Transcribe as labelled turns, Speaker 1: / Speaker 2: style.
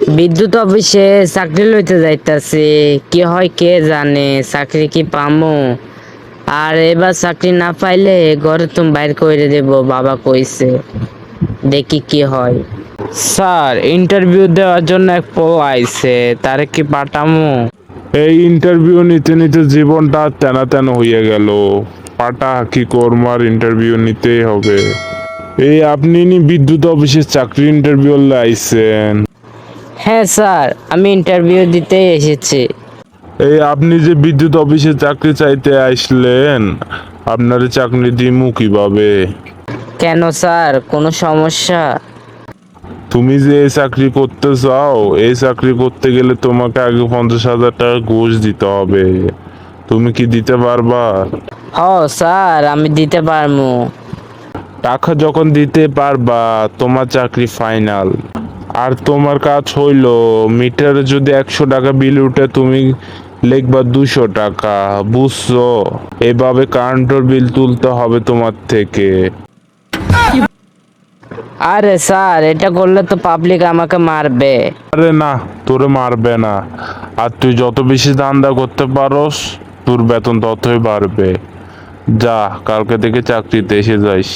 Speaker 1: বিদ্যুৎ অফিসে চাকরি লইতে যাইতাছি, কি হয় কে জানে, চাকরি কি পামু? আর এবার চাকরি না পাইলে ঘরে তুমি বাইর করে দেব, বাবা কইছে। দেখি কি হয়। স্যার, ইন্টারভিউ দেওয়ার জন্য এক পো আইছে, তারে কি পাঠামু?
Speaker 2: এই ইন্টারভিউ নিতে নিতে জীবনটা তেনা তেনা হইয়া গেল। পাটা কি কর্মার ইন্টারভিউ নিতেই হবে। এই আপনি নি বিদ্যুৎ অফিসে চাকরি ইন্টারভিউ আইছেন?
Speaker 1: হ্যাঁ স্যার, আমি ইন্টারভিউ দিতে এসেছি।
Speaker 2: এই আপনি যে বিদ্যুৎ অফিসে চাকরি চাইতে আসলেন, আপনার চাকরি দিমু কিভাবে?
Speaker 1: কেন স্যার, কোনো সমস্যা?
Speaker 2: তুমি যে এই চাকরি করতে চাও, এই চাকরি করতে গেলে তোমাকে আগে 50,000 টাকা ঘুষ দিতে হবে। তুমি কি দিতে পারবা?
Speaker 1: হ স্যার, আমি দিতে পারমু।
Speaker 2: টাকা যখন দিতে পারবা, তোমার চাকরি ফাইনাল। আর তোমার কাজ হইলো, মিটারে যদি 100 টাকা বিল উঠে, তুমি লিখবা 200 টাকা, বুঝছো? এভাবে কারেন্টের বিল তুলতে হবে তোমার থেকে।
Speaker 1: আরে স্যার, এটা করলে তো পাবলিক আমাকে মারবে।
Speaker 2: আরে না, তোরে মারবে না। আর তুই যত বেশি ধান্দা করতে পারোস, তোর বেতন ততই বাড়বে। যা, কালকে থেকে চাকরিতে এসে যাইস।